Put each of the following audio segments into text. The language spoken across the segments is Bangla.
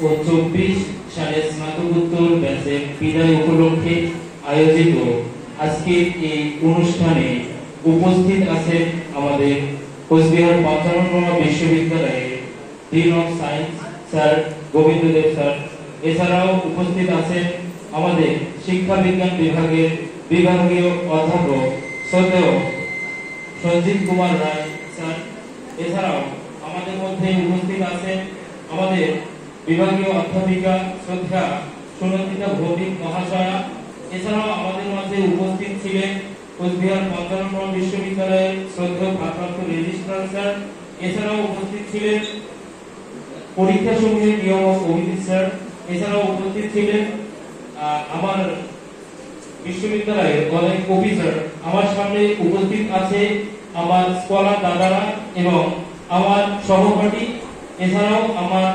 2024 সালের স্নাতকোত্তর ব্যাচের বিদায় উপলক্ষে আয়োজিত আজকের এই অনুষ্ঠানে উপস্থিত আছেন আমাদের কোচবিহার পঞ্চাননতম বিশ্ববিদ্যালয়ের dean of science sir Gobinda Deb sir. এছাড়াও উপস্থিত আছেন আমাদের শিক্ষা বিজ্ঞান বিভাগের বিভাগীয় অধ্যাপক শ্রদ্ধেয় সঞ্জিত কুমার রায় স্যার। এছাড়াও আমাদের মধ্যে উপস্থিত আছেন আমাদের বিভাগীয় অধ্যাপিকা শ্রদ্ধা সুনন্দিতা ভৌমিক মহাশয়া। এছাড়াও আমাদের মাঝে উপস্থিত ছিলেন কোচবিহার পঞ্চাননতম বিশ্ববিদ্যালয়ের শ্রদ্ধেয় ভারপ্রাপ্ত রেজিস্ট্রার স্যার। এছাড়াও উপস্থিত ছিলেন পরীক্ষা সমূহের নিয়ামক অভিজিৎ স্যার। এছাড়াও উপস্থিত ছিলেন আমার বিশ্ববিদ্যালয়ের অনেক অফিসার। আমার সামনে উপস্থিত আছে আমার স্কলার দাদারা এবং আমার সহপাঠী। এছাড়াও আমার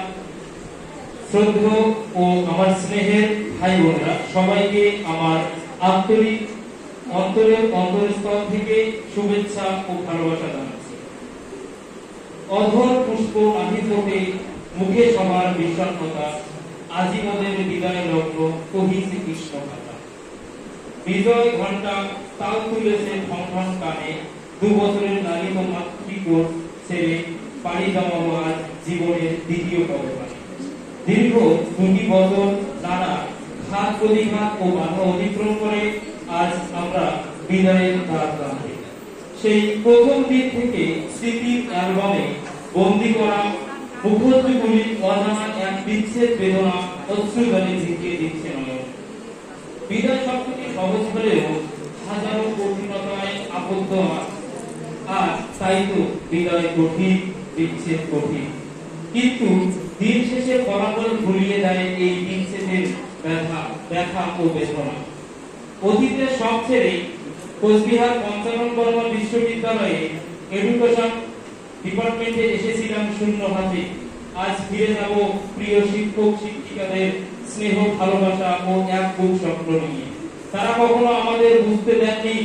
শ্রদ্ধেয় ও আমার স্নেহের ভাই বোনেরা, সবাইকে আমার আন্তরিক অন্তরস্থল থেকে শুভেচ্ছা ও ভালোবাসা জানাচ্ছি। অধর পুষ্প নাহি ফোটে, মুখে সবার বিষণ্ণতা, আজি মোদের বিদায় লগ্ন, কহিছে কৃষ্ণ কথা। বিজয় ঘণ্টা তাল তুলেছে ঠন ঠন কানে, 2 বছরের লালিত মাতৃকোট ছেড়ে পাড়ি জমাবো আজ জীবনের দ্বিতীয় পদখানে। দীর্ঘ 2 বছর নানা ঘাত প্রতিঘাত ও বাধা অতিক্রম করে আজ আমরা বিদায়ের দ্বার প্রান্তে। সেই প্রথম দিন থেকে স্মৃতির অ্যালবামে বন্দী করা মুখোশগুলি অজানা এক বিচ্ছেদ বেদনা অশ্রুজলে ঝিঁকিয়ে দিচ্ছে নয়ন। বিদায় শব্দটি সহজ হলেও হাজারো কঠিনতায় আবদ্ধ আর তাই তো বিদায় কঠিন, বিচ্ছেদ কঠিন। কিন্তু দিন শেষে ফলাফল ভুলিয়ে দেয় এই বিচ্ছেদের ব্যথা ও বেদনা। অতীতের সব ছেড়ে কোচবিহার পঞ্চাননতম বিশ্ববিদ্যালয়ে এডুকেশন ডিপার্টমেন্টে এসেছিলাম শূন্য হাতে। আজ ফিরে যাব প্রিয় শিক্ষক শিক্ষিকাদের স্নেহ ভালোবাসা ও এক বুক স্বপ্ন নিয়ে। তারা কখনো আমাদের বুঝতে দেননি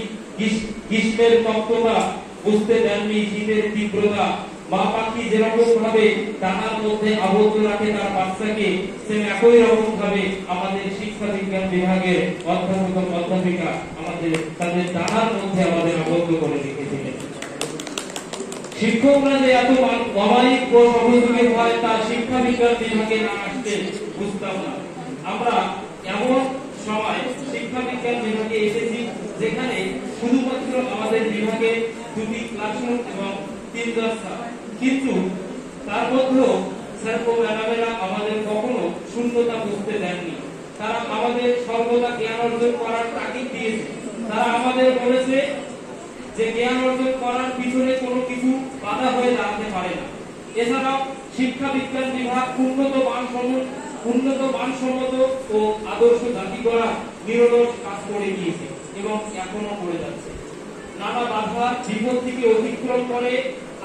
গ্রীষ্মের তপ্ততা, বুঝতে দেননি শীতের তীব্রতা। মা পাখি যেরকম ভাবে ডানার মধ্যে আবদ্ধ রাখে তার বাচ্চাকে, সেম একই রকম ভাবে আমাদের শিক্ষা বিজ্ঞান বিভাগের অধ্যাপক অধ্যাপিকা আমাদের তাদের ডানার মধ্যে আমাদের আবদ্ধ করে রেখেছিলেন। শিক্ষকরা যে এত অমায়িক ও সহযোগী হয় তা শিক্ষা বিজ্ঞান বিভাগে না আসতে বুঝতাম না। আমরা এমন সময় শিক্ষা বিজ্ঞান বিভাগে এসেছি যেখানে শুধুমাত্র আমাদের বিভাগে 2টি ক্লাসরুম এবং 3 স্যার, কিন্তু তার মধ্যেও স্যার ও ম্যাডামেরা আমাদের কখনো শূন্যতা বুঝতে দেননি। তারা আমাদের সর্বদা জ্ঞান অর্জন করার তাগিদ দিয়েছে। তারা আমাদের বলেছে যে জ্ঞান অর্জন করার পিছনে কোনো কিছু বাধা হয়ে দাঁড়াতে পারে না। এছাড়াও শিক্ষা বিজ্ঞান বিভাগ উন্নত মানসম্মত ও আদর্শ জাতি গড়া নিরলস কাজ করে গিয়েছে এবং এখনো করে যাচ্ছে। নানা বাধা বিপদ থেকে অতিক্রম করে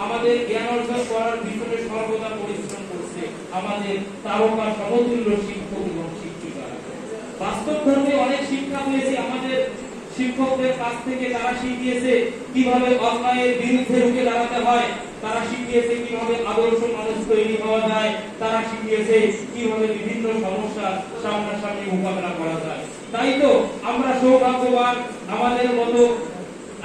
আমাদের জ্ঞান অর্জন করার পিছনে সর্বদা পরিশ্রম করছে আমাদের তারকা সমতুল্য শিক্ষক এবং শিক্ষিকারা। বাস্তব ধর্মে অনেক শিক্ষা পেয়েছে আমাদের শিক্ষকদের কাছ থেকে। তারা শিখিয়েছে কিভাবে অন্যায়ের বিরুদ্ধে রুখে দাঁড়াতে হয়, তারা শিখিয়েছে কিভাবে আদর্শ মানুষ তৈরি হওয়া যায়, তারা শিখিয়েছে কিভাবে বিভিন্ন সমস্যার সামনাসামনি মোকাবেলা করা যায়। তাই তো আমরা সৌভাগ্যবান আমাদের মতো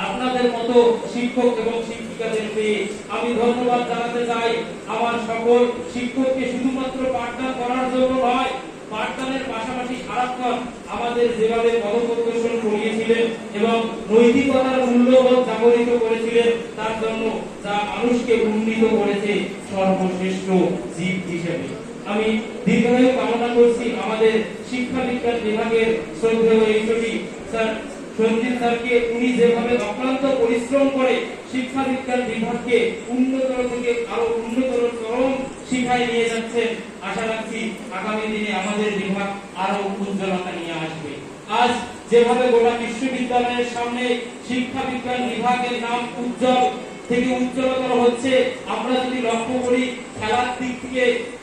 আপনাদের মতো শিক্ষক এবং শিক্ষিকাদের পেয়ে। আমি ধন্যবাদ জানাতে চাই আমার সকল শিক্ষককে, শুধুমাত্র পাঠদান করার জন্য নয়, পাঠদানের পাশাপাশি সারাক্ষণ আমাদের যেভাবে পথপ্রদর্শন করিয়েছিলেন এবং নৈতিকতার মূল্যবোধ জাগরিত করেছিলেন, তার জন্য যা মানুষকে উন্নীত করেছে সর্বশ্রেষ্ঠ জীব হিসেবে। আমি দীর্ঘায়ু কামনা করছি আমাদের শিক্ষা বিজ্ঞান বিভাগের শ্রদ্ধেয় এইচওডি স্যার সঞ্জিত স্যারকে। উনি যেভাবে অক্লান্ত পরিশ্রম করে শিক্ষা বিজ্ঞান বিভাগকে উন্নতর থেকে আরো উন্নতর চরম শিখায় নিয়ে যাচ্ছেন, আশা রাখছি আগামী দিনে আমাদের বিভাগ আরো উজ্জ্বলতা নিয়ে আসবে। আজ যেভাবে গোটা বিশ্ববিদ্যালয়ের সামনে শিক্ষা বিজ্ঞান বিভাগের নাম উজ্জ্বল থেকে উজ্জ্বলতর হচ্ছে, আমরা যদি লক্ষ্য করি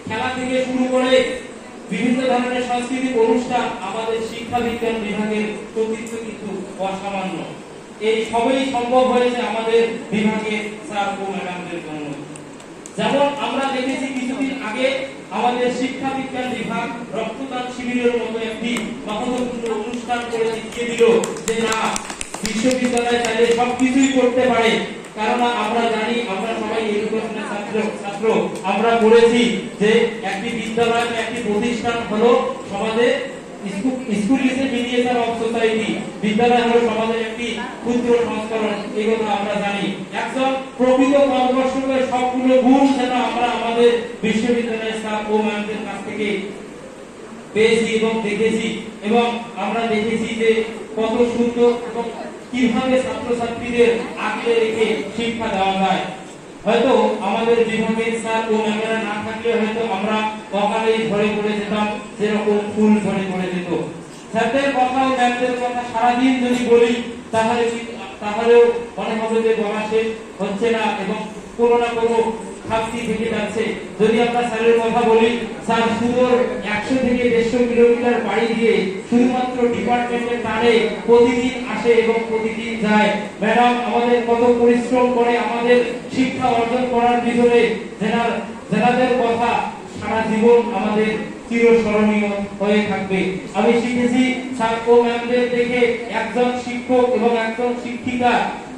খেলা থেকে শুরু করে বিভিন্ন ধরনের সাংস্কৃতিক অনুষ্ঠান, আমাদের শিক্ষা বিজ্ঞান বিভাগের কর্তৃত্ব কিন্তু অসামান্য। এই সবই সম্ভব হয়েছে আমাদের বিভাগের স্যার ও ম্যাডামদের জন্য। যেমন আমরা দেখেছি কিছুদিন আগে আমাদের শিক্ষা বিজ্ঞান বিভাগ রক্তদান শিবিরের মতো একটি মহত্বপূর্ণ অনুষ্ঠান করে দেখিয়ে দিল যে না, বিশ্ববিদ্যালয় চাইলে সবকিছুই করতে পারে। কারণ আমরা জানি, আমরা সবাই এডুকেশনের ছাত্র, আমরা পড়েছি যে একটি বিদ্যালয় একটি প্রতিষ্ঠান হলো সমাজে school is a miniature of society, বিদ্যালয় হলো সমাজের একটি ক্ষুদ্র সংস্করণ, এই কথা আমরা জানি। একজন প্রকৃত পথপ্রদর্শকের সবগুলো গুণ যেন আমরা আমাদের বিশ্ববিদ্যালয়ের স্যার ও ম্যামদের কাছ থেকে পেয়েছি এবং দেখেছি, এবং আমরা দেখেছি যে কত সুন্দর এবং কিভাবে ছাত্রছাত্রীদের আগলে রেখে শিক্ষা দেওয়া যায়। হয়তো আমাদের বিভাগের স্যার ও ম্যামেরা না থাকলে হয়তো আমরা অকালেই ঝরে পড়ে যেতাম, যেরকম ফুল ঝরে পড়ে যেত। স্যারদের কথা ও ম্যামদের কথা সারাদিন যদি বলি তাহলেও মনে হবে যে বলা শেষ হচ্ছে না এবং কোনো না কোনো খাপটি থেকে যাচ্ছে। যদি আমরা স্যারের কথা বলি, স্যার সুদূর 100 থেকে 150 কিলোমিটার পাড়ি দিয়ে শুধুমাত্র ডিপার্টমেন্টের টানে প্রতিদিন আসে এবং প্রতিদিন যায়। ম্যাডাম আমাদের কত পরিশ্রম করে আমাদের শিক্ষা অর্জন করার পিছনে, যেনাদের কথা সারা জীবন আমাদের চিরস্মরণীয় হয়ে থাকবে। আমি শিখেছি স্যার ও ম্যামদের দেখে একজন শিক্ষক এবং একজন শিক্ষিকা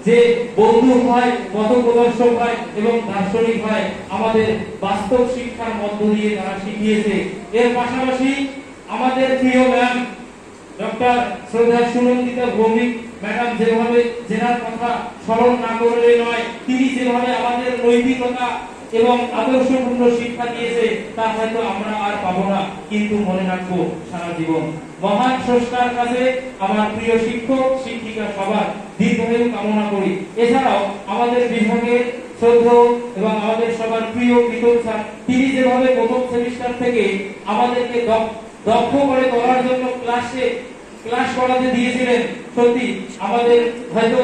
যে বন্ধু হয়, পথ প্রদর্শক হয় এবং দার্শনিক হয়, আমাদের বাস্তব শিক্ষার মধ্য দিয়ে তারা শিখিয়েছে। এর পাশাপাশি আমাদের প্রিয় ম্যাম ডক্টর শ্রদ্ধা সুনন্দিতা ভৌমিক ম্যাডাম যেভাবে, যেনার কথা স্মরণ না করলে নয়, তিনি যেভাবে আমাদের নৈতিকতা এবং আদর্শপূর্ণ শিক্ষা দিয়েছে তা হয়তো আমরা আর পাবো না, কিন্তু মনে রাখবো সারা জীবন। মহান স্রষ্টার কাছে আমার প্রিয় শিক্ষক শিক্ষিকা সবার দীর্ঘায়ু কামনা করি। এছাড়াও আমাদের বিভাগের শ্রদ্ধেয় এবং আমাদের সবার প্রিয় কৃতক স্যার, তিনি যেভাবে প্রথম সেমিস্টার থেকে আমাদেরকে দক্ষ করে তোলার জন্য ক্লাস করাতে দিয়েছিলেন, সত্যি আমাদের হয়তো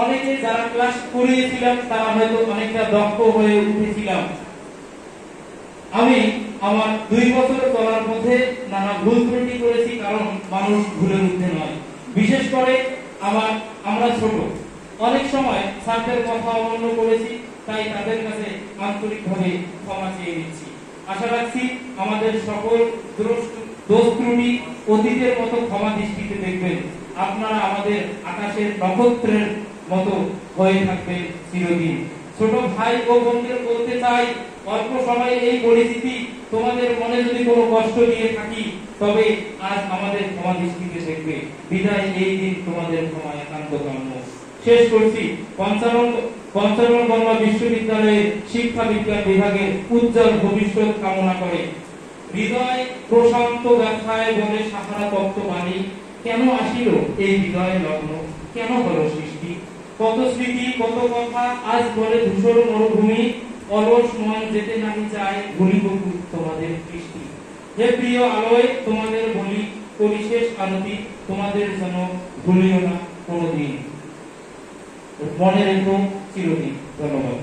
অনেকে যারা ক্লাস করিয়েছিলাম তারা হয়তো অনেকটা দক্ষ হয়ে উঠেছিলাম। আমি আমার 2 বছর চলার মধ্যে নানা ভুল ত্রুটি করেছি, কারণ মানুষ ভুলের ঊর্ধ্বে নয়। বিশেষ করে আমরা ছোট, অনেক সময় স্যারদের কথা অমান্য করেছি, তাই তাদের কাছে আন্তরিকভাবে ক্ষমা চেয়ে নিচ্ছি। আশা রাখছি আমাদের সকল দোষ ত্রুটি অতীতের মতো ক্ষমা দৃষ্টিতে দেখবেন। আপনারা আমাদের আকাশের নক্ষত্রের মতো হয়ে থাকবে চিরদিন। ছোট ভাই ও বোনদের বলতে চাই, অল্প সময়ে এই পরিস্থিতি তোমাদের মনে যদি কোনো কষ্ট দিয়ে থাকি, তবে আজ আমাদের ক্ষমা দৃষ্টিতে দেখবে। বিদায়, এই দিন তোমাদের ক্ষমা একান্ত কাম্য। শেষ করছি পঞ্চানন বাংলা বিশ্ববিদ্যালয়ের শিক্ষা বিজ্ঞান বিভাগের উজ্জ্বল ভবিষ্যৎ কামনা করে। হৃদয় প্রশান্ত ব্যথায় বলে সাহারা তত্ত্ব বাণী, কেন আসিল এই হৃদয় লগ্ন, কেন হলো সৃষ্টি, কত স্মৃতি কত কথা আজ বলে ধূসর মরুভূমি, অলস মন যেতে নাহি চায় ভুলিব তোমাদের কৃষ্টি। হে প্রিয় আলোয় তোমাদের বলি, পরিশেষ আরতি তোমাদের যেন ভুলিও না কোনোদিন, মনে রেখো চিরদিন। ধন্যবাদ।